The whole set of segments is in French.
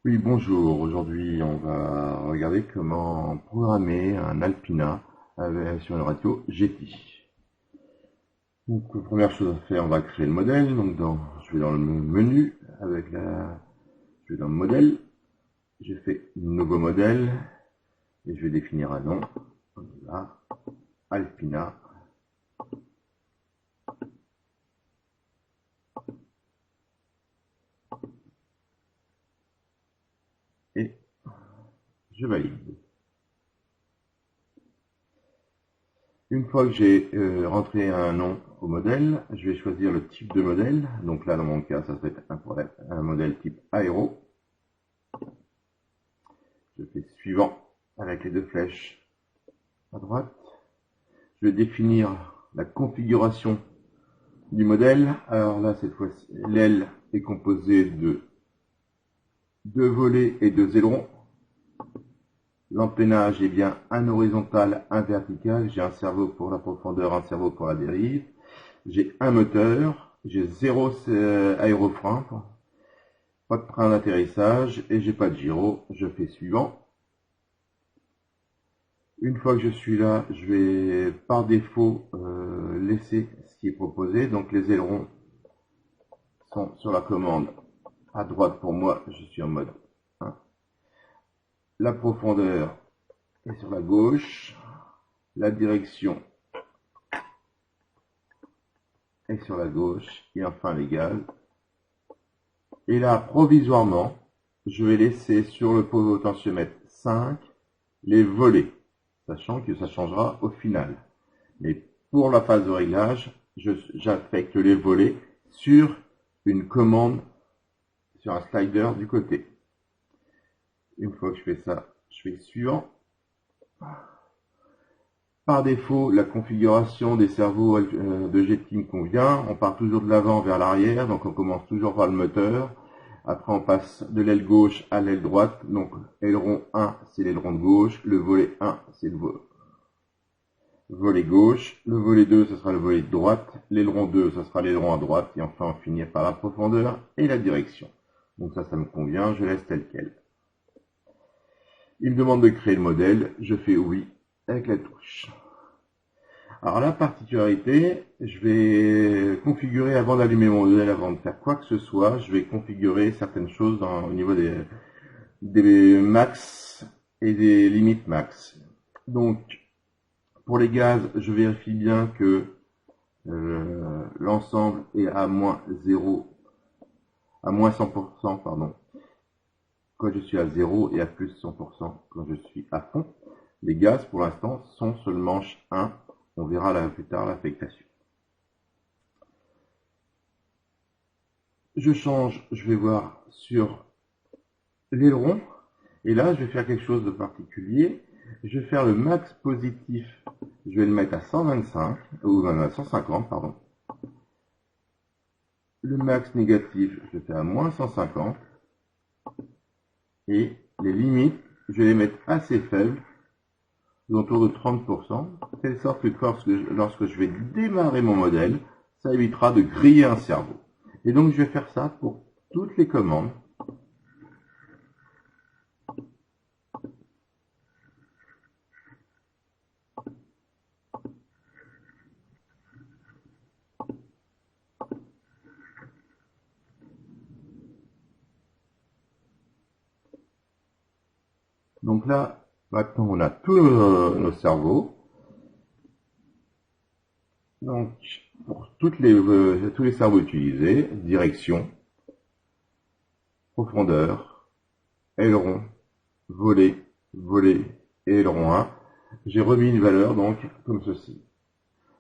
Oui, bonjour. Aujourd'hui, on va regarder comment programmer un Alpina sur une radio GT. Donc, première chose à faire, on va créer le modèle. Donc, je vais dans le menu je vais dans le modèle. Je fais nouveau modèle et je vais définir un nom. Là, Alpina. Et je valide. Une fois que j'ai rentré un nom au modèle, je vais choisir le type de modèle. Donc là, dans mon cas, ça va être un modèle type aéro. Je fais suivant avec les deux flèches à droite. Je vais définir la configuration du modèle. Alors là, cette fois-ci, l'aile est composée de deux volets et deux ailerons. L'empennage est bien un horizontal, un vertical. J'ai un cerveau pour la profondeur, un cerveau pour la dérive. J'ai un moteur, j'ai 0 aérofrein, pas de frein d'atterrissage et j'ai pas de gyro. Je fais suivant. Une fois que je suis là, je vais par défaut laisser ce qui est proposé. Donc les ailerons sont sur la commande à droite pour moi, je suis en mode 1. La profondeur est sur la gauche. La direction est sur la gauche. Et enfin les gaz. Et là, provisoirement, je vais laisser sur le potentiomètre 5 les volets, sachant que ça changera au final. Mais pour la phase de réglage, j'affecte les volets sur une commande, sur un slider du côté. Une fois que je fais ça, je fais suivant. Par défaut, la configuration des cerveaux de GT me convient. On part toujours de l'avant vers l'arrière, donc on commence toujours par le moteur. Après, on passe de l'aile gauche à l'aile droite. Donc, aileron 1, c'est l'aileron de gauche. Le volet 1, c'est le volet gauche. Le volet 2, ce sera le volet de droite. L'aileron 2, ce sera l'aileron à droite. Et enfin, on finit par la profondeur et la direction. Donc ça me convient. Je laisse tel quel. Il me demande de créer le modèle. Je fais oui avec la touche. Alors la particularité, je vais configurer avant d'allumer mon modèle, avant de faire quoi que ce soit, je vais configurer certaines choses au niveau des max et des limites max. Donc pour les gaz, je vérifie bien que l'ensemble est à moins 100%, pardon, quand je suis à 0 et à plus 100% quand je suis à fond. Les gaz pour l'instant sont sur le manche 1. On verra là plus tard l'affectation. Je change, je vais voir sur l'aileron. Et là, je vais faire quelque chose de particulier. Je vais faire le max positif. Je vais le mettre à 125, ou même à 150, pardon. Le max négatif, je le fais à moins 150. Et les limites, je vais les mettre assez faibles, autour de 30%, de telle sorte que lorsque je vais démarrer mon modèle, ça évitera de griller un cerveau. Et donc je vais faire ça pour toutes les commandes. Donc là, maintenant on a tous nos cerveaux. Donc pour tous les cerveaux utilisés, direction, profondeur, aileron, volet, volet et aileron 1, j'ai remis une valeur donc comme ceci.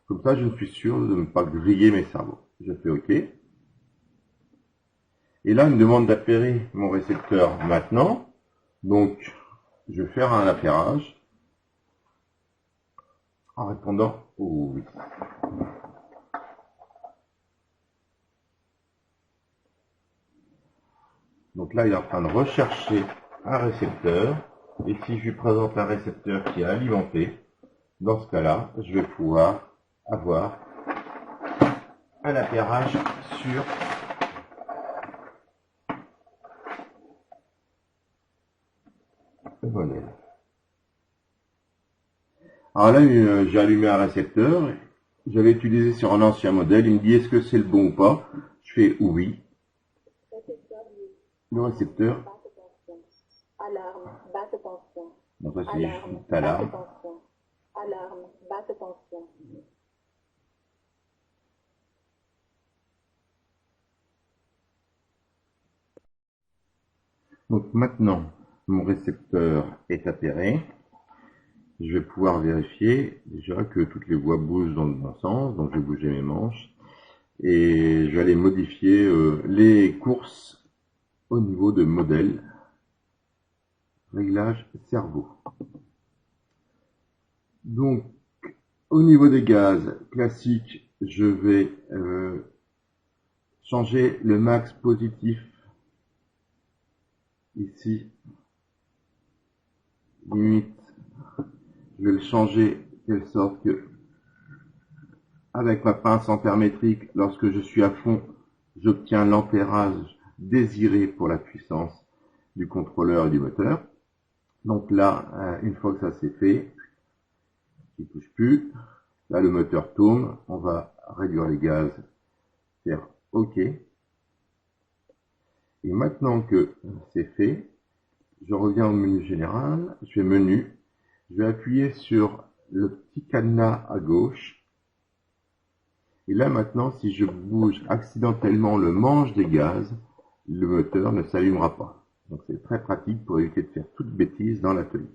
Comme ça, je suis sûr de ne pas griller mes cerveaux. Je fais OK. Et là, il me demande d'appairer mon récepteur maintenant. Donc, je vais faire un appairage en répondant au oui. Donc là, il est en train de rechercher un récepteur. Et si je lui présente un récepteur qui est alimenté, dans ce cas-là, je vais pouvoir avoir un appairage sur modèle. Alors là, j'ai allumé un récepteur. J'avais utilisé sur un ancien modèle. Il me dit est-ce que c'est le bon ou pas. Je fais oui. Le récepteur. Alarme, basse tension. Donc ça c'est Alarme, juste basse alarme. tension. Alarme, basse tension. Donc maintenant, mon récepteur est appairé. Je vais pouvoir vérifier déjà que toutes les voies bougent dans le bon sens. Donc je vais bouger mes manches. Et je vais aller modifier les courses au niveau de modèle. Réglage cerveau. Donc, au niveau des gaz classiques, je vais changer le max positif ici. Limite, je vais le changer de telle sorte que avec ma pince ampère-métrique, lorsque je suis à fond, j'obtiens l'ampérage désiré pour la puissance du contrôleur et du moteur. Donc là, une fois que ça c'est fait, il ne touche plus. Là, le moteur tourne. On va réduire les gaz, faire OK. Et maintenant que c'est fait, je reviens au menu général. Je vais menu. Je vais appuyer sur le petit cadenas à gauche. Et là, maintenant, si je bouge accidentellement le manche des gaz, le moteur ne s'allumera pas. Donc, c'est très pratique pour éviter de faire toute bêtise dans l'atelier.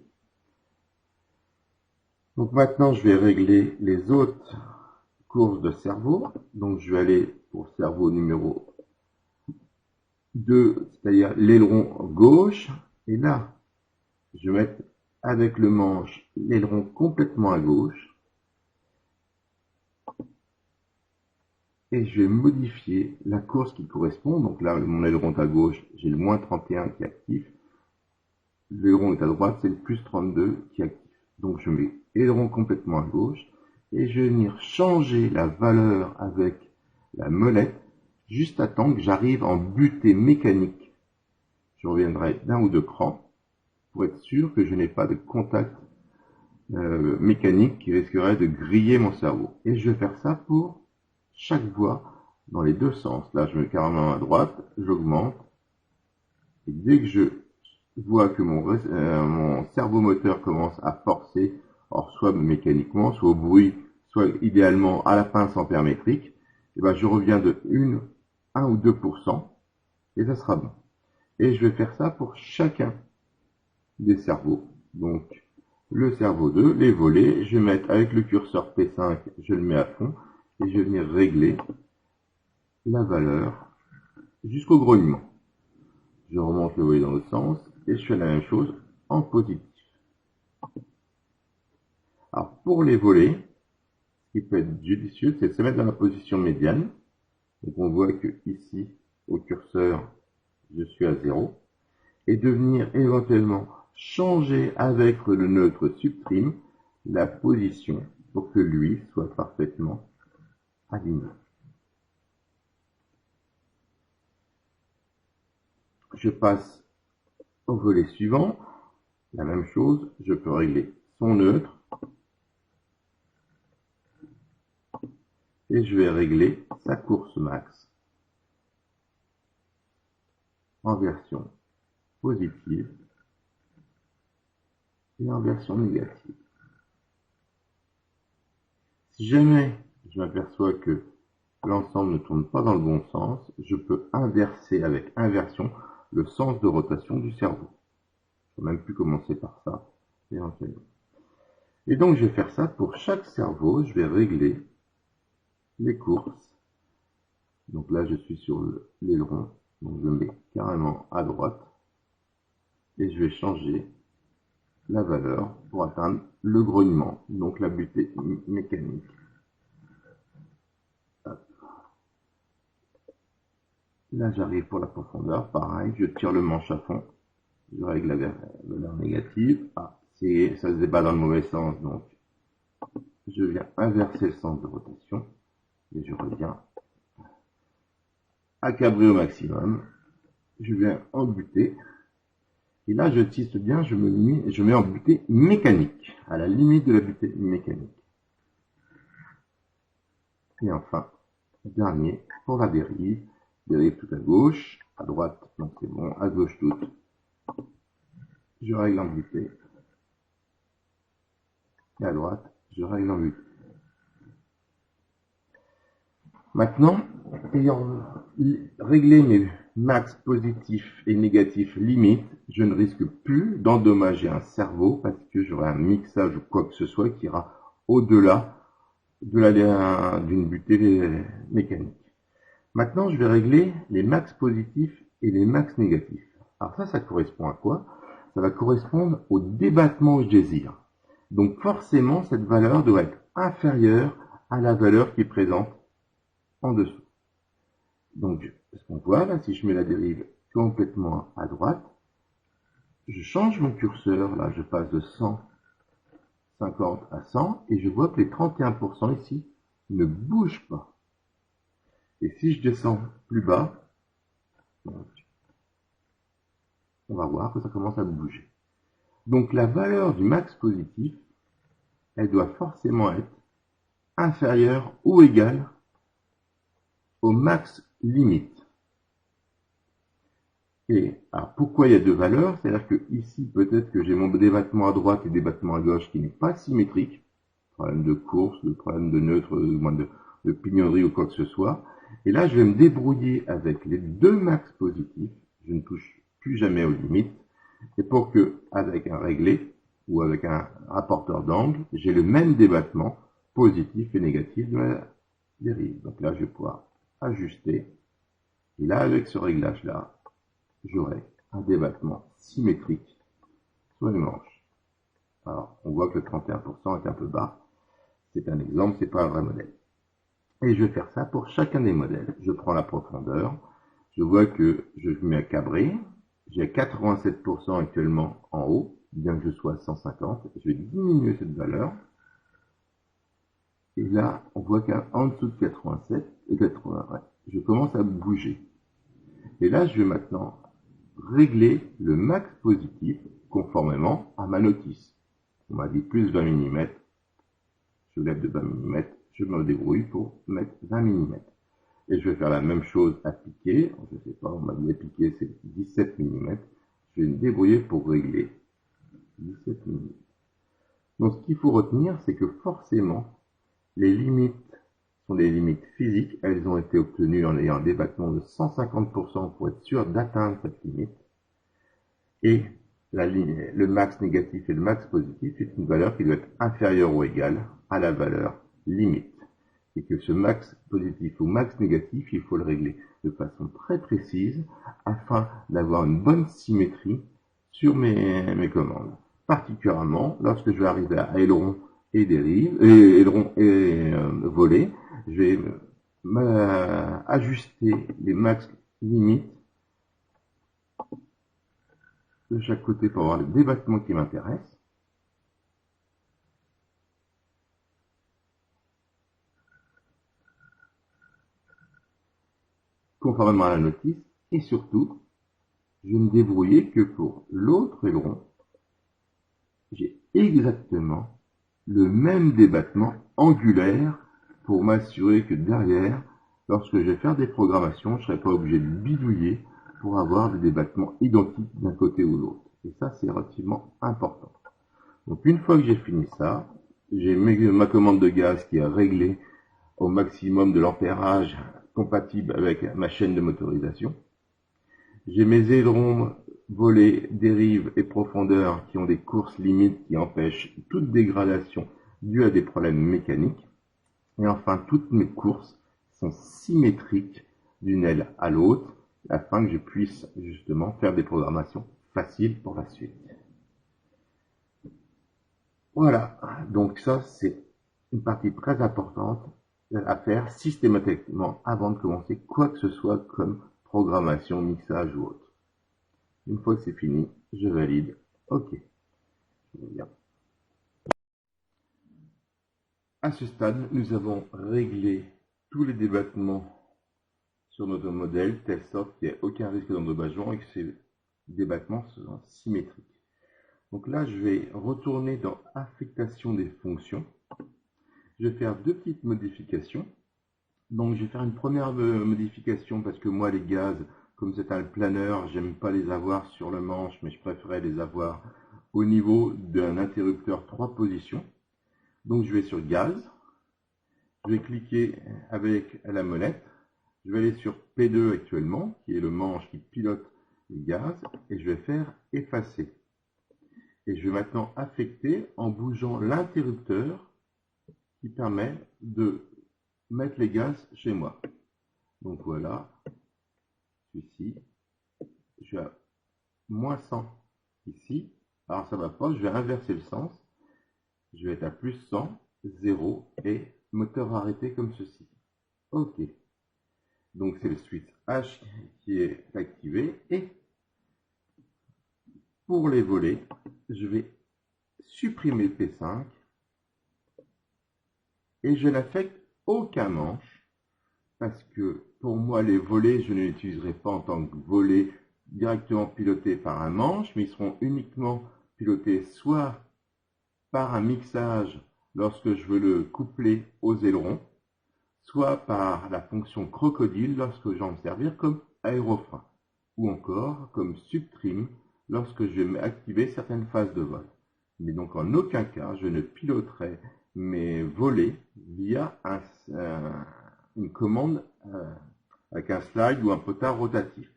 Donc maintenant, je vais régler les autres courses de cerveau. Donc je vais aller pour cerveau numéro 2, c'est-à-dire l'aileron gauche. Et là, je vais mettre avec le manche l'aileron complètement à gauche. Et je vais modifier la course qui correspond. Donc là, mon aileron est à gauche, j'ai le moins 31 qui est actif. L'aileron est à droite, c'est le plus 32 qui est actif. Donc je mets aileron complètement à gauche. Et je vais venir changer la valeur avec la molette juste à temps que j'arrive en butée mécanique. Je reviendrai d'un ou deux crans pour être sûr que je n'ai pas de contact mécanique qui risquerait de griller mon cerveau. Et je vais faire ça pour chaque voie dans les deux sens. Là, je mets carrément à droite, j'augmente. Et dès que je vois que mon cerveau moteur commence à forcer, or soit mécaniquement, soit au bruit, soit idéalement à la pince ampère métrique, et ben je reviens de 1 ou 2%, et ça sera bon. Et je vais faire ça pour chacun des cerveaux. Donc, le cerveau 2, les volets, je vais mettre avec le curseur P5, je le mets à fond, et je vais venir régler la valeur jusqu'au grognement. Je remonte le volet dans l'autre sens, et je fais la même chose en positif. Alors, pour les volets, ce qui peut être judicieux, c'est de se mettre dans la position médiane. Donc, on voit que ici, au curseur, je suis à 0. Et de venir éventuellement changer avec le neutre subprime la position pour que lui soit parfaitement aligné. Je passe au volet suivant. La même chose, je peux régler son neutre. Et je vais régler sa course max en version positive et en version négative. Si jamais je m'aperçois que l'ensemble ne tourne pas dans le bon sens, je peux inverser avec inversion le sens de rotation du cerveau. Je n'ai même plus commencer par ça, éventuellement. Et donc je vais faire ça pour chaque cerveau, je vais régler les courses. Donc là je suis sur l'aileron, donc je mets carrément à droite, et je vais changer la valeur pour atteindre le grognement, donc la butée mécanique. Là j'arrive pour la profondeur, pareil, je tire le manche à fond, je règle la valeur négative. Ah, ça se débat dans le mauvais sens, donc je viens inverser le sens de rotation et je reviens à cabrer au maximum. Je viens en buter Et là, je tiste bien, je mets en butée mécanique, à la limite de la butée mécanique. Et enfin, dernier, pour la dérive tout à gauche, à droite, donc c'est bon, à gauche toute. Je règle en butée. Et à droite, je règle en butée. Maintenant, ayant réglé mes max positifs et négatifs limites, je ne risque plus d'endommager un cerveau parce que j'aurai un mixage ou quoi que ce soit qui ira au-delà d'une butée mécanique. Maintenant, je vais régler les max positifs et les max négatifs. Alors ça correspond à quoi? Ça va correspondre au débattement que je désire. Donc forcément, cette valeur doit être inférieure à la valeur qui est présente en dessous. Donc, ce qu'on voit là, si je mets la dérive complètement à droite, je change mon curseur, là je passe de 150 à 100, et je vois que les 31% ici ne bougent pas. Et si je descends plus bas, on va voir que ça commence à bouger. Donc la valeur du max positif, elle doit forcément être inférieure ou égale au max limite. Et alors pourquoi il y a deux valeurs? C'est-à-dire que ici, peut-être que j'ai mon débattement à droite et débattement à gauche qui n'est pas symétrique. Problème de course, le problème de neutre, de pignonnerie ou quoi que ce soit. Et là, je vais me débrouiller avec les deux max positifs. Je ne touche plus jamais aux limites. Et pour que, avec un réglé ou avec un rapporteur d'angle, j'ai le même débattement positif et négatif de la dérive. Donc là, je vais pouvoir ajuster. Et là, avec ce réglage-là, j'aurai un débattement symétrique sur les manches. Alors, on voit que le 31% est un peu bas. C'est un exemple, c'est pas un vrai modèle. Et je vais faire ça pour chacun des modèles. Je prends la profondeur. Je vois que je mets à cabrer. J'ai 87% actuellement en haut, bien que je sois à 150. Je vais diminuer cette valeur. Et là, on voit qu'en dessous de 87 et 80, ouais, je commence à bouger. Et là, je vais maintenant régler le max positif conformément à ma notice. On m'a dit plus 20 mm. Je lève de 20 mm. Je me débrouille pour mettre 20 mm. Et je vais faire la même chose à piquer. Je ne sais pas, on m'a dit à piquer c'est 17 mm. Je vais me débrouiller pour régler 17 mm. Donc ce qu'il faut retenir, c'est que forcément, les limites sont des limites physiques. Elles ont été obtenues en ayant un débattement de 150% pour être sûr d'atteindre cette limite. Et le max négatif et le max positif est une valeur qui doit être inférieure ou égale à la valeur limite. Et que ce max positif ou max négatif, il faut le régler de façon très précise afin d'avoir une bonne symétrie sur mes commandes. Particulièrement lorsque je vais arriver à aileron et dérive, aileron et volet, je vais ajuster les max limites de chaque côté pour avoir le débattement qui m'intéresse. Conformément à la notice, et surtout, je vais me débrouiller que pour l'autre aileron, j'ai exactement le même débattement angulaire pour m'assurer que derrière, lorsque je vais faire des programmations, je ne serai pas obligé de bidouiller pour avoir des débattements identiques d'un côté ou l'autre. Et ça, c'est relativement important. Donc une fois que j'ai fini ça, j'ai ma commande de gaz qui est réglée au maximum de l'ampérage compatible avec ma chaîne de motorisation. J'ai mes ailerons, volets, dérives et profondeurs qui ont des courses limites qui empêchent toute dégradation due à des problèmes mécaniques. Et enfin, toutes mes courses sont symétriques d'une aile à l'autre afin que je puisse justement faire des programmations faciles pour la suite. Voilà, donc ça c'est une partie très importante à faire systématiquement avant de commencer quoi que ce soit comme programmation, mixage ou autre. Une fois que c'est fini, je valide. OK. Bien. À ce stade, nous avons réglé tous les débattements sur notre modèle, telle sorte qu'il n'y ait aucun risque d'endommagement et que c'est débattement symétrique. Donc là, je vais retourner dans affectation des fonctions. Je vais faire deux petites modifications. Donc je vais faire une première modification parce que moi les gaz, comme c'est un planeur, j'aime pas les avoir sur le manche, mais je préférais les avoir au niveau d'un interrupteur 3 positions. Donc je vais sur gaz, je vais cliquer avec la molette, je vais aller sur P2 actuellement, qui est le manche qui pilote les gaz, et je vais faire effacer. Et je vais maintenant affecter en bougeant l'interrupteur qui permet de mettre les gaz chez moi. Donc voilà, ici, je suis à moins 100 ici. Alors ça va pas, je vais inverser le sens. Je vais être à plus 100, 0 et moteur arrêté comme ceci. OK. Donc c'est le switch H qui est activé. Et pour les volets, je vais supprimer P5 et je n'affecte aucun manche parce que pour moi les volets, je ne les utiliserai pas en tant que volets directement pilotés par un manche, mais ils seront uniquement pilotés soit par un mixage lorsque je veux le coupler aux ailerons, soit par la fonction crocodile lorsque j'en me servir comme aérofrein, ou encore comme subtrim lorsque je vais activer certaines phases de vol. Mais donc en aucun cas je ne piloterai mes volets via une commande avec un slide ou un potard rotatif.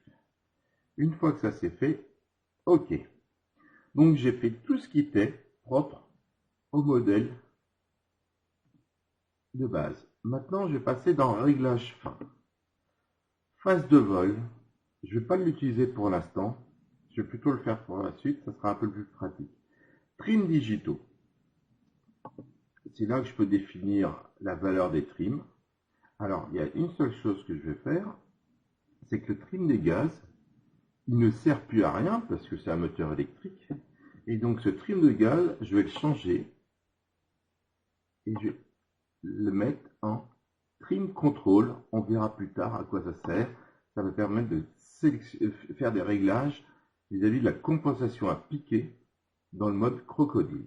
Une fois que ça c'est fait, OK. Donc j'ai fait tout ce qui était propre au modèle de base. Maintenant, je vais passer dans réglage fin. Phase de vol, je ne vais pas l'utiliser pour l'instant. Je vais plutôt le faire pour la suite, ça sera un peu plus pratique. Trim digitaux. C'est là que je peux définir la valeur des trims. Alors, il y a une seule chose que je vais faire, c'est que le trim des gaz, il ne sert plus à rien parce que c'est un moteur électrique. Et donc, ce trim de gaz, je vais le changer et je vais le mettre en trim control. On verra plus tard à quoi ça sert. Ça va permettre de faire des réglages vis-à-vis de la compensation à piquer dans le mode crocodile.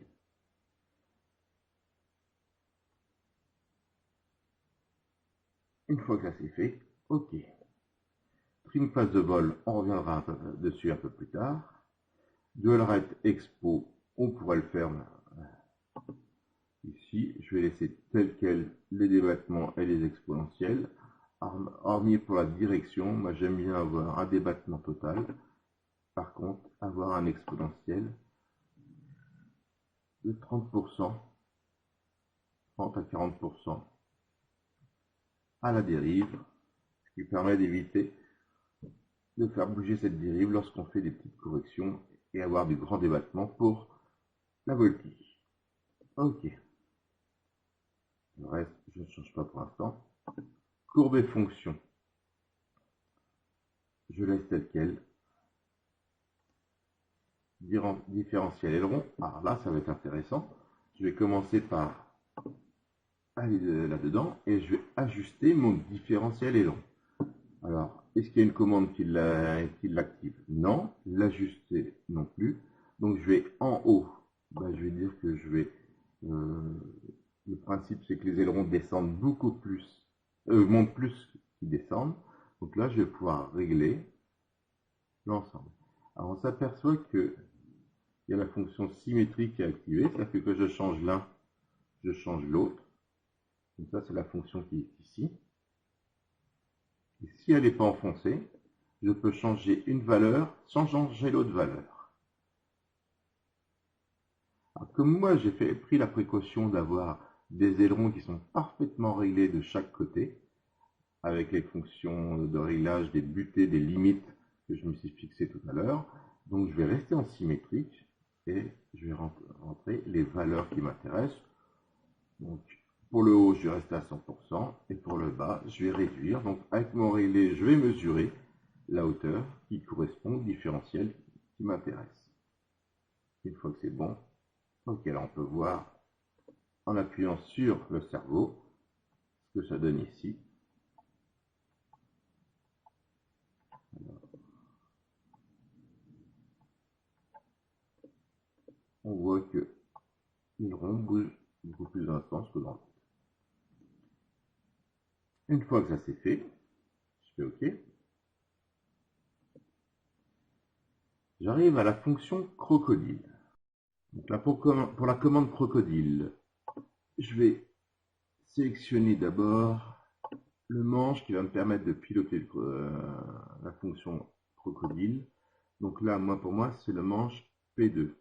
Une fois que ça c'est fait, OK. Trim phase de vol, on reviendra dessus un peu plus tard. Dual rate expo, on pourrait le faire ici. Je vais laisser tel quel les débattements et les exponentiels. Hormis pour la direction, moi j'aime bien avoir un débattement total. Par contre, avoir un exponentiel de 30%, 30 à 40% à la dérive, ce qui permet d'éviter de faire bouger cette dérive lorsqu'on fait des petites corrections et avoir du grand débattement pour la voltige. OK. Le reste, je ne change pas pour l'instant. Courbe et fonction. Je laisse tel quel. Différentiel aileron. Alors là, ça va être intéressant. Je vais commencer par aller là-dedans et je vais ajuster mon différentiel aileron. Alors, est-ce qu'il y a une commande qui l'active? Non. L'ajuster non plus. Donc, je vais en haut. Ben, je vais dire que je vais... le principe, c'est que les ailerons descendent beaucoup plus, montent plus qu'ils descendent. Donc là, je vais pouvoir régler l'ensemble. Alors, on s'aperçoit que il y a la fonction symétrique qui est activée. Ça fait que je change l'un, je change l'autre. Donc ça, c'est la fonction qui est ici. Et si elle n'est pas enfoncée, je peux changer une valeur sans changer l'autre valeur. Alors, comme moi, j'ai pris la précaution d'avoir des ailerons qui sont parfaitement réglés de chaque côté, avec les fonctions de réglage des butées, des limites que je me suis fixé tout à l'heure. Donc je vais rester en symétrique et je vais rentrer les valeurs qui m'intéressent. Donc pour le haut, je vais rester à 100% et pour le bas, je vais réduire. Donc avec mon réglé, je vais mesurer la hauteur qui correspond au différentiel qui m'intéresse. Une fois que c'est bon, ok, là on peut voir en appuyant sur le cerveau ce que ça donne ici. on voit que l'aileron bouge beaucoup plus dans le sens que dans l'autre. Une fois que ça c'est fait, je fais OK. J'arrive à la fonction crocodile. Donc là, pour la commande crocodile, je vais sélectionner d'abord le manche qui va me permettre de piloter la fonction crocodile. Donc là, pour moi, c'est le manche P2.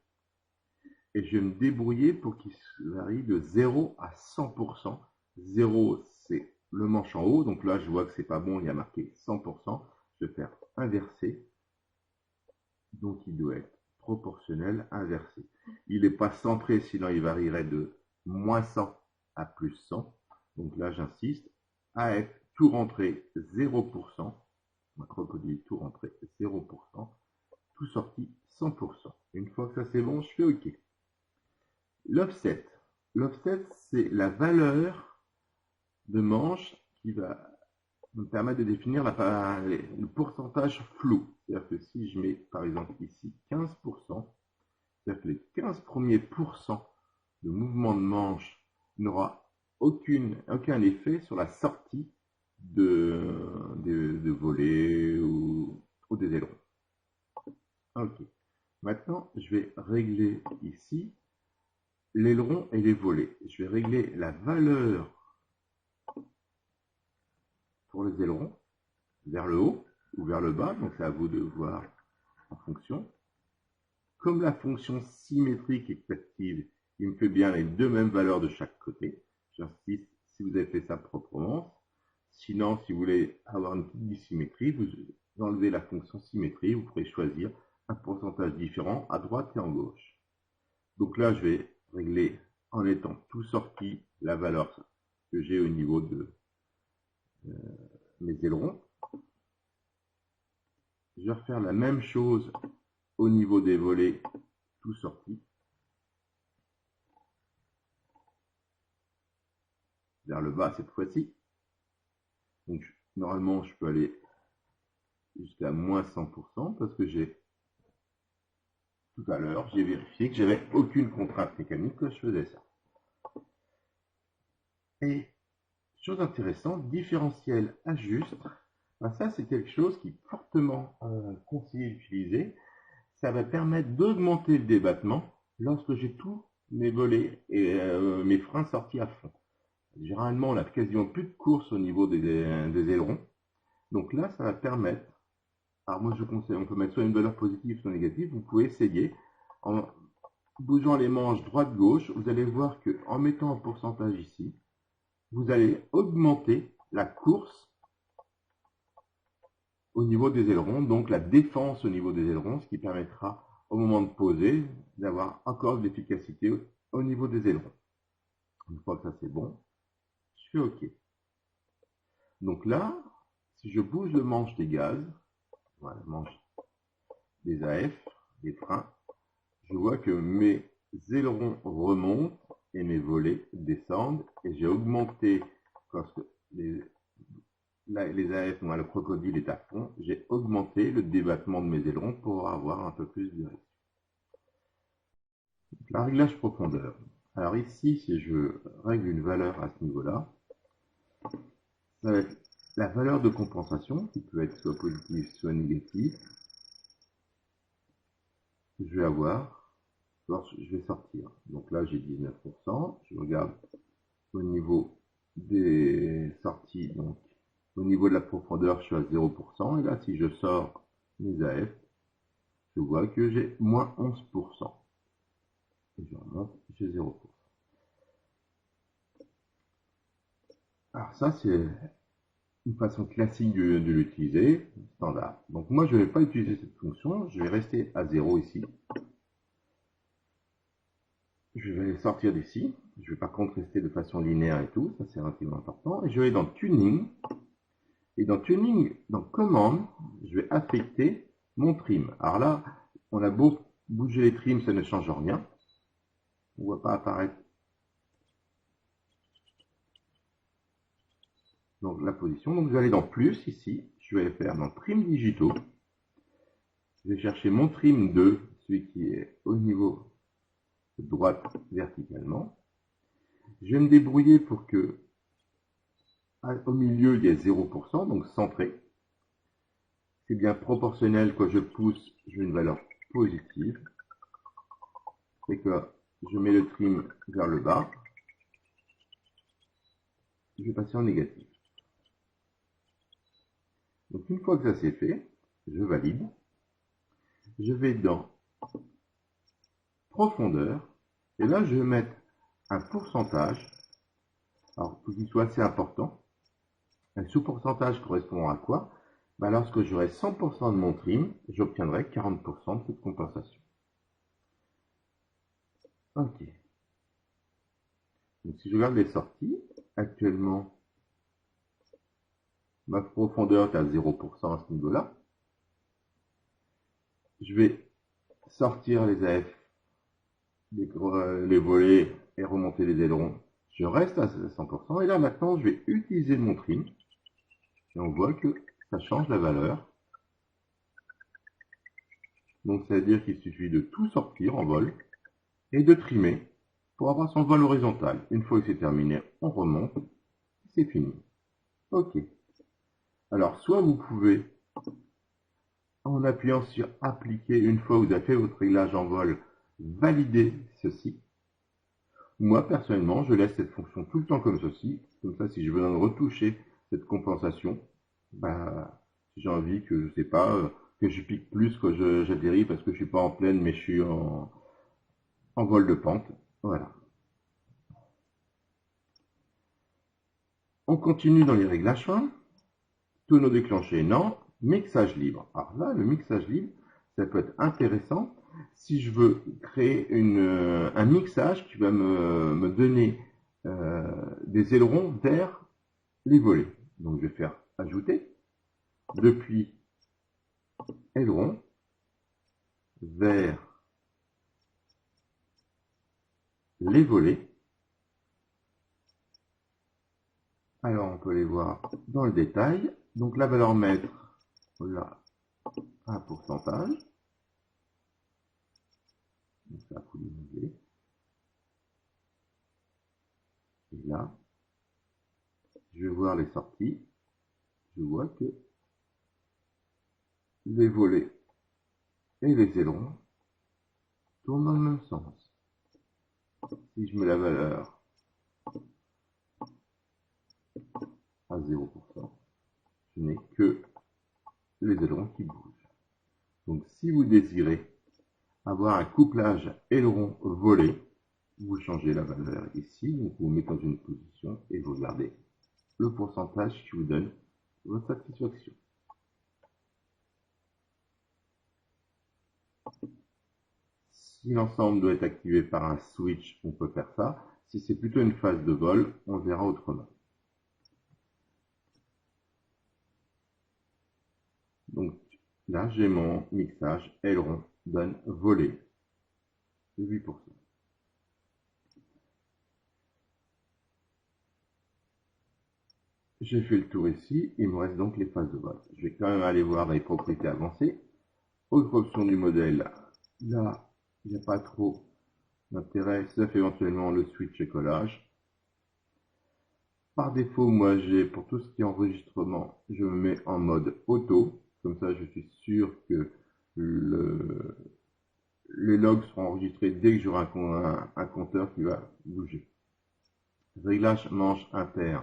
Et je vais me débrouiller pour qu'il varie de 0 à 100%. 0, c'est le manche en haut. Donc là, je vois que c'est pas bon, il y a marqué 100%. Je vais faire inverser. Donc il doit être proportionnel inversé. Il n'est pas centré, sinon il varierait de moins 100 à plus 100. Donc là, j'insiste. AF, tout rentré 0%. Ma crocodile, tout rentré 0%. Tout sorti 100%. Une fois que ça c'est bon, je fais OK. L'offset. L'offset, c'est la valeur de manche qui va me permettre de définir le pourcentage flou. C'est-à-dire que si je mets par exemple ici 15%, c'est-à-dire que les 15 premiers pourcents de mouvement de manche n'aura aucun effet sur la sortie de volets ou des ailerons. Ok. Maintenant, je vais régler ici l'aileron et les volets. Je vais régler la valeur pour les ailerons vers le haut ou vers le bas. Donc, c'est à vous de voir en fonction. Comme la fonction symétrique est active, il me fait bien les deux mêmes valeurs de chaque côté. J'insiste, si vous avez fait ça proprement. Sinon, si vous voulez avoir une petite dissymétrie, vous enlevez la fonction symétrie, vous pourrez choisir un pourcentage différent à droite et en gauche. Donc là, je vais régler en étant tout sorti la valeur que j'ai au niveau de mes ailerons. Je vais refaire la même chose au niveau des volets tout sorti. Vers le bas cette fois-ci. Donc normalement, je peux aller jusqu'à moins 100% parce que tout à l'heure, j'ai vérifié que j'avais aucune contrainte mécanique que je faisais ça. Et chose intéressante, différentiel ajuste. Ben ça, c'est quelque chose qui est fortement conseillé d'utiliser. Ça va permettre d'augmenter le débattement lorsque j'ai tous mes volets et mes freins sortis à fond. Généralement, on n'a quasiment plus de course au niveau des ailerons. Donc là, ça va permettre, alors moi je conseille, on peut mettre soit une valeur positive, soit négative, vous pouvez essayer, en bougeant les manches droite-gauche, vous allez voir qu'en mettant un pourcentage ici, vous allez augmenter la course au niveau des ailerons, donc la défense au niveau des ailerons, ce qui permettra au moment de poser d'avoir encore de l'efficacité au niveau des ailerons. Une fois que ça c'est bon, je fais OK. Donc là, si je bouge le manche des gaz, voilà, le manche des AF, des freins, je vois que mes ailerons remontent et mes volets descendent et j'ai augmenté, lorsque les AF, moi le crocodile est à fond, j'ai augmenté le débattement de mes ailerons pour avoir un peu plus de direction. La réglage profondeur. Alors ici, si je règle une valeur à ce niveau-là, ça va être la valeur de compensation, qui peut être soit positive, soit négative. Je vais avoir, je vais sortir. Donc là, j'ai 19%. Je regarde au niveau des sorties, donc au niveau de la profondeur, je suis à 0%. Et là, si je sors mes AF, je vois que j'ai moins 11%. Et je remonte, j'ai 0%. Alors ça, c'est une façon classique de l'utiliser, standard. Donc moi, je ne vais pas utiliser cette fonction, je vais rester à 0 ici. Je vais sortir d'ici. Je vais par contre rester de façon linéaire et tout, ça c'est relativement important. Et je vais dans Tuning. Et dans Tuning, dans Commande, je vais affecter mon trim. Alors là, on a beau bouger les trims, ça ne change rien. On ne voit pas apparaître donc la position. Donc je vais aller dans Plus ici. Je vais faire dans Trim digitaux. Je vais chercher mon trim 2, celui qui est au niveau droite verticalement. Je vais me débrouiller pour que au milieu il y ait 0%, donc centré. C'est bien proportionnel, quand je pousse, je veux une valeur positive. Et que je mets le trim vers le bas, je vais passer en négatif. Donc une fois que ça c'est fait, je valide. Je vais dans profondeur, et là je vais mettre un pourcentage. Alors pour qu'il soit assez important, un sous-pourcentage correspond à quoi? Lorsque j'aurai 100% de mon trim, j'obtiendrai 40% de cette compensation. Ok. Donc si je regarde les sorties, actuellement, ma profondeur est à 0% à ce niveau-là. Je vais sortir les AF, les volets et remonter les ailerons. Je reste à 100%. Et là, maintenant, je vais utiliser mon trim. Et on voit que ça change la valeur. Donc, c'est-à-dire qu'il suffit de tout sortir en vol et de trimer pour avoir son vol horizontal. Une fois que c'est terminé, on remonte. C'est fini. Ok. Alors, soit vous pouvez, en appuyant sur appliquer, une fois que vous avez fait votre réglage en vol, valider ceci. Moi, personnellement, je laisse cette fonction tout le temps comme ceci. Comme ça, si je veux retoucher cette compensation, si j'ai envie que, je sais pas, que je pique plus quand j'atterris parce que je suis pas en plaine, mais je suis en vol de pente. Voilà. On continue dans les réglages fins. Tonneau déclenché, non. Mixage libre. Alors là, le mixage libre, ça peut être intéressant si je veux créer un mixage qui va me donner des ailerons vers les volets. Donc je vais faire ajouter depuis aileron vers les volets. Alors on peut les voir dans le détail. Donc la valeur mètre, là, un pourcentage. Donc ça faut limiter. Et là, je vais voir les sorties. Je vois que les volets et les ailerons tournent dans le même sens. Si je mets la valeur à 0%, je n'ai que les ailerons qui bougent. Donc si vous désirez avoir un couplage aileron-volet, vous changez la valeur ici, donc vous mettez dans une position et vous regardez le pourcentage qui vous donne votre satisfaction. Si l'ensemble doit être activé par un switch, on peut faire ça. Si c'est plutôt une phase de vol, on verra autrement. Donc là, j'ai mon mixage aileron donne volet de 8%. J'ai fait le tour ici, il me reste donc les phases de vol. Je vais quand même aller voir dans les propriétés avancées. Autre option du modèle, là, il n'y a pas trop d'intérêt, sauf éventuellement le switch et collage. Par défaut, moi j'ai, pour tout ce qui est enregistrement, je me mets en mode auto. Comme ça, je suis sûr que les logs seront enregistrés dès que j'aurai un compteur qui va bouger. Réglage manche inter.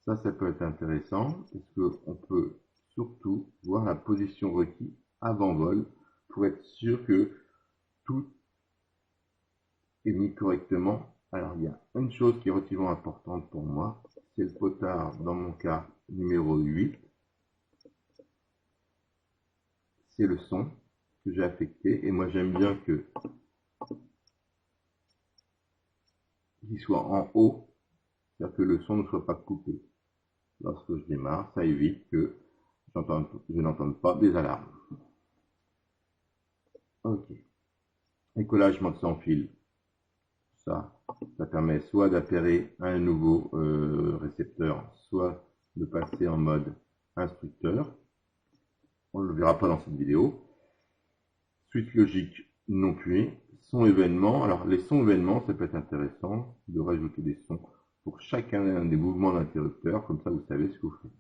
Ça peut être intéressant parce qu'on peut surtout voir la position requise avant vol pour être sûr que tout est mis correctement. Alors il y a une chose qui est relativement importante pour moi, c'est le potard, dans mon cas numéro 8. C'est le son que j'ai affecté et moi j'aime bien qu'il soit en haut, c'est-à-dire que le son ne soit pas coupé. Lorsque je démarre, ça évite que je n'entende pas des alarmes. Ok. Écolage mode sans fil. Ça permet soit d'appairer un nouveau récepteur, soit de passer en mode instructeur. On ne le verra pas dans cette vidéo. Suite logique, non plus. Son événement. Alors, les sons événements, ça peut être intéressant de rajouter des sons pour chacun des mouvements d'interrupteur. Comme ça, vous savez ce que vous faites.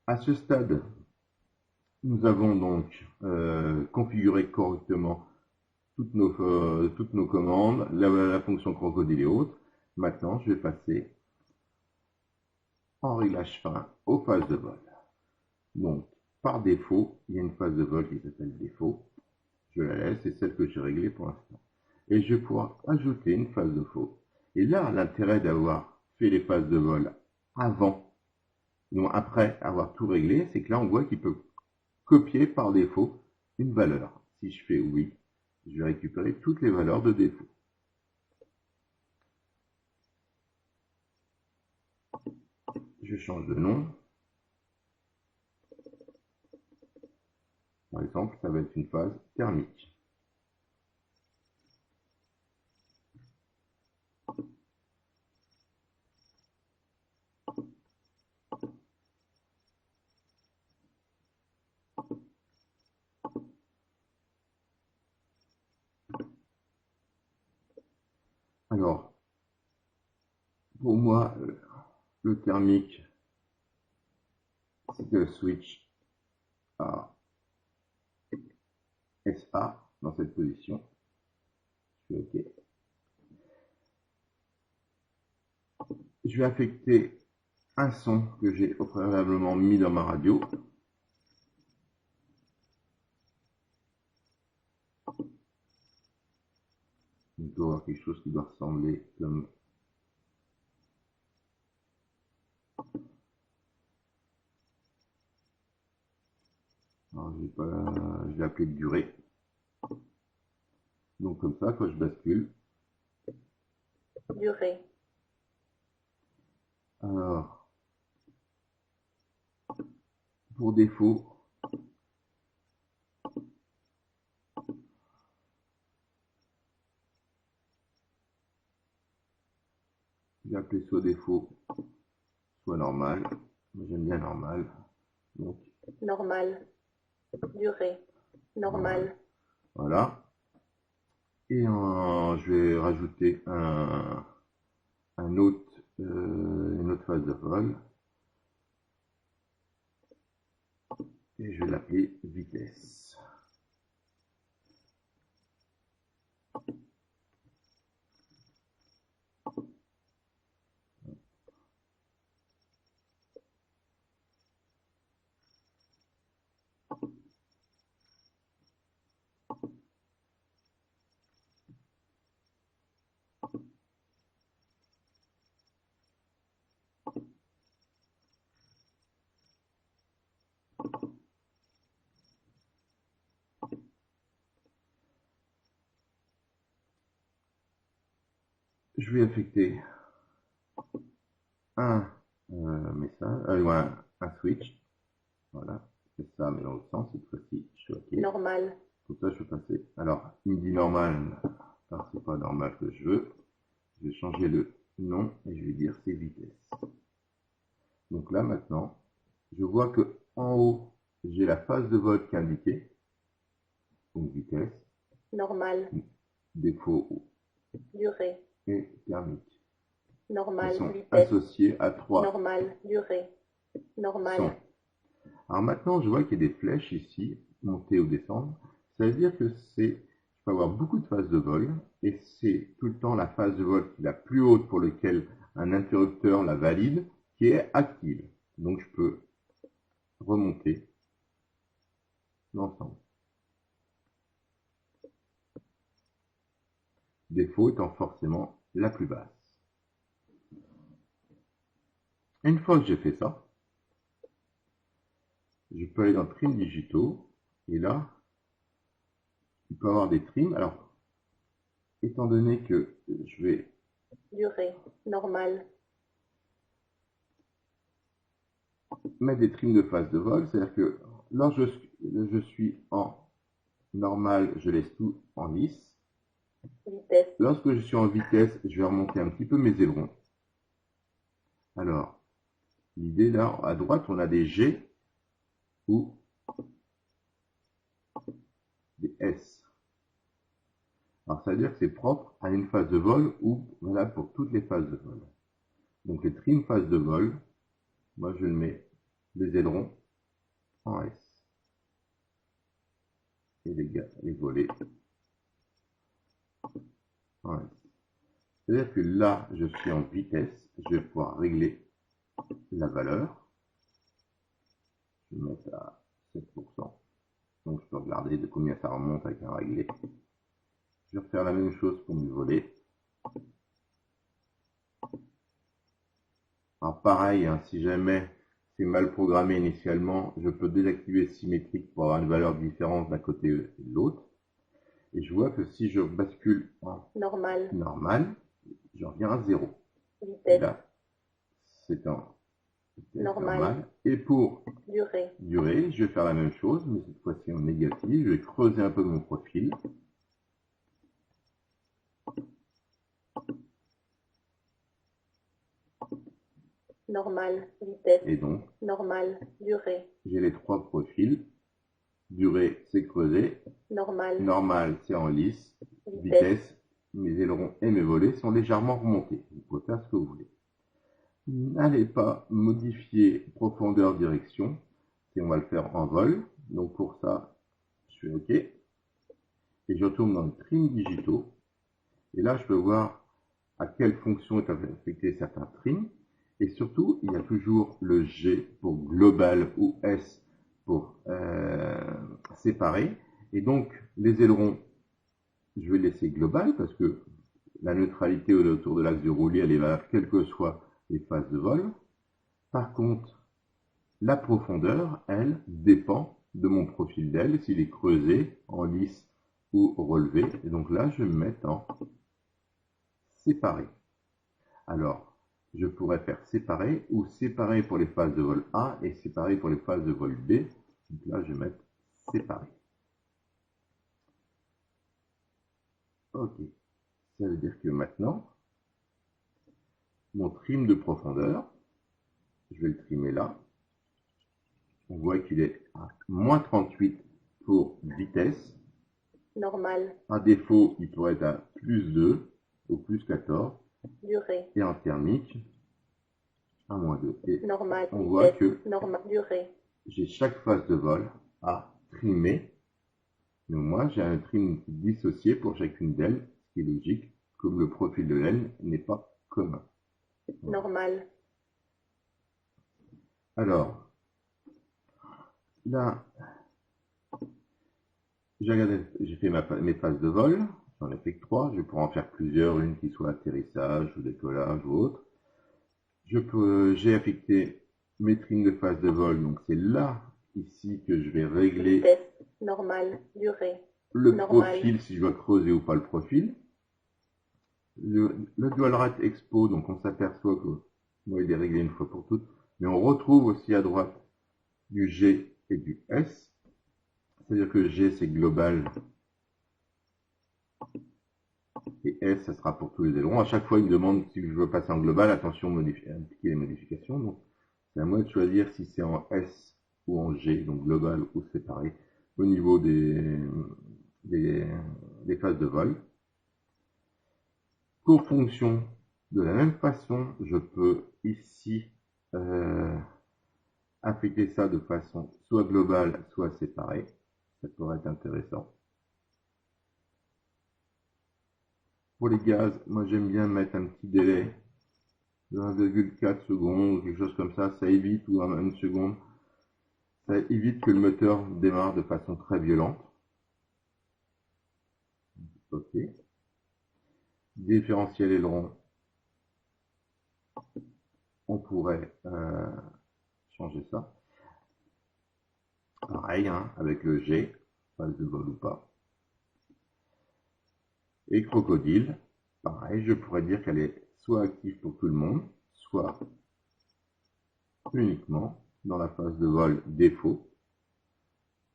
À ce stade, nous avons donc configuré correctement toutes nos commandes, la fonction crocodile et autres. Maintenant, je vais passer en réglage fin aux phases de vol. Donc, par défaut, il y a une phase de vol qui s'appelle défaut. Je la laisse, c'est celle que j'ai réglée pour l'instant. Et je vais pouvoir ajouter une phase de faux. Et là, l'intérêt d'avoir fait les phases de vol avant, non après avoir tout réglé, c'est que là, on voit qu'il peut copier par défaut une valeur. Si je fais oui, je vais récupérer toutes les valeurs de défaut. Je change de nom. Par exemple, ça va être une phase thermique. Alors, pour moi, le thermique, c'est le switch à SA dans cette position. Je fais OK. Je vais affecter un son que j'ai au préalablement mis dans ma radio. On doit avoir quelque chose qui doit ressembler comme... Alors, je vais appeler durée. Donc comme ça, quand je bascule... Durée. Alors, pour défaut, je vais appeler soit défaut, soit normal. J'aime bien normal. Donc, Normal. Durée. Normal. voilà. Et je vais rajouter une autre phase de vol. Et je vais l'appeler vitesse. Je vais affecter un message, un switch. Voilà, c'est ça, mais dans l'autre sens, cette fois-ci, je suis OK. Normal. Comme ça, je peux passer. Alors, il me dit normal, alors c'est pas normal que je veux. Je vais changer le nom et je vais dire c'est vitesse. Donc là, maintenant, je vois que en haut, j'ai la phase de vol qui est indiquée. Donc vitesse, Normal. défaut Durée. et thermique. Normal. Ils sont Vitesse. associés à 3 Normal. Durée. Normal. sons. Alors maintenant, je vois qu'il y a des flèches ici, monter ou descendre. Ça veut dire que je peux avoir beaucoup de phases de vol, et c'est tout le temps la phase de vol qui est la plus haute pour laquelle un interrupteur la valide, qui est active. Donc je peux remonter l'ensemble. Défaut étant forcément la plus basse. Une fois que j'ai fait ça, je peux aller dans Trim digitaux, et là, il peut y avoir des trims. Alors, étant donné que je vais... Durée. Normal. mettre des trims de phase de vol, c'est-à-dire que lorsque je suis en normal, je laisse tout en lisse. Vitesse. Lorsque je suis en vitesse, je vais remonter un petit peu mes ailerons. Alors, L'idée là, à droite, on a des G ou des S. Alors ça veut dire que c'est propre à une phase de vol ou valable pour toutes les phases de vol. Donc les trim phases de vol, moi je le mets les ailerons en S. Et les volets en S. C'est-à-dire que là, je suis en vitesse, je vais pouvoir régler la valeur. Je vais mettre à 7%. Donc je peux regarder de combien ça remonte avec un réglé. Je vais refaire la même chose pour mes volets. Alors pareil, hein, si jamais c'est mal programmé initialement, je peux désactiver symétrique pour avoir une valeur différente d'un côté et de l'autre. Et je vois que si je bascule en normal, je reviens à 0. Et là, c'est en normal. Et pour durée, je vais faire la même chose, mais cette fois-ci en négatif. Je vais creuser un peu mon profil. Normal, vitesse. Et donc, normal, durée. J'ai les trois profils. Durée, c'est creusé. Normal, c'est en lisse. Vitesse, mes ailerons et mes volets sont légèrement remontés. Vous pouvez faire ce que vous voulez. N'allez pas modifier profondeur, direction. Et on va le faire en vol. Donc pour ça, je fais OK. Et je retourne dans le trim digitaux. Et là, je peux voir à quelle fonction est affecté certains trims. Et surtout, il y a toujours le G pour global ou S pour séparer. Et donc, les ailerons, je vais laisser global parce que la neutralité autour de l'axe du roulis, elle est valable quelles que soient les phases de vol. Par contre, la profondeur, elle, dépend de mon profil d'aile, s'il est creusé, en lisse ou relevé. Et donc là, je vais me mettre en séparé. Alors, je pourrais faire séparer ou séparer pour les phases de vol A et séparer pour les phases de vol B. Donc là, je vais mettre séparé. Ok. Ça veut dire que maintenant, mon trim de profondeur, je vais le trimer là. On voit qu'il est à moins 38 pour vitesse. Normal. À défaut, il pourrait être à plus 2 ou plus 14. Durée. Et en thermique, à moins 2. Et normal. On voit que durée. J'ai chaque phase de vol à trimer. Donc moi, j'ai un trim dissocié pour chacune d'elles, ce qui est logique, comme le profil de l'aile n'est pas commun. Normal. Alors, là, j'ai fait mes phases de vol. J'en ai fait que 3. Je pourrais en faire plusieurs, une qui soit atterrissage ou décollage ou autre. J'ai affecté mes trims de phase de vol. Donc c'est là, ici, que je vais régler vitesse, normal, durée. Le profil, si je dois creuser ou pas le profil. Le dual rate expo, donc on s'aperçoit que moi il est réglé une fois pour toutes, mais on retrouve aussi à droite du G et du S. C'est-à-dire que G c'est global et S ça sera pour tous les ailerons. À chaque fois il me demande si je veux passer en global, attention impliquer les modifications. Donc c'est à moi de choisir si c'est en S ou en G, donc global ou séparé, au niveau des phases de vol. Pour fonction, de la même façon, je peux ici affecter ça de façon soit globale, soit séparée. Ça pourrait être intéressant. Pour les gaz, moi j'aime bien mettre un petit délai de 1,4 secondes, quelque chose comme ça. Ça évite, ou une seconde, ça évite que le moteur démarre de façon très violente. Ok. Différentiel aileron. On pourrait changer ça. Pareil, hein, avec le G, phase de vol ou pas. Et crocodile, pareil, je pourrais dire qu'elle est soit active pour tout le monde, soit uniquement dans la phase de vol défaut.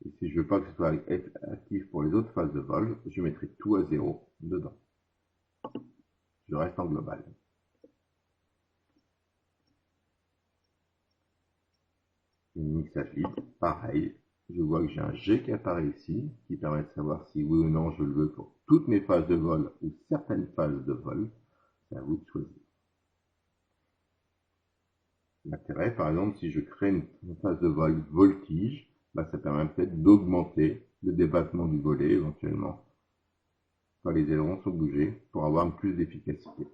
Et si je veux pas que ce soit actif pour les autres phases de vol, je mettrai tout à 0 dedans. Je reste en global. Et le mixage libre, pareil, je vois que j'ai un G qui apparaît ici, qui permet de savoir si oui ou non je le veux pour toutes mes phases de vol ou certaines phases de vol. C'est à vous de choisir. L'intérêt, par exemple, si je crée une phase de vol voltige, bah, ça permet peut-être d'augmenter le débattement du volet éventuellement quand les ailerons sont bougés pour avoir plus d'efficacité.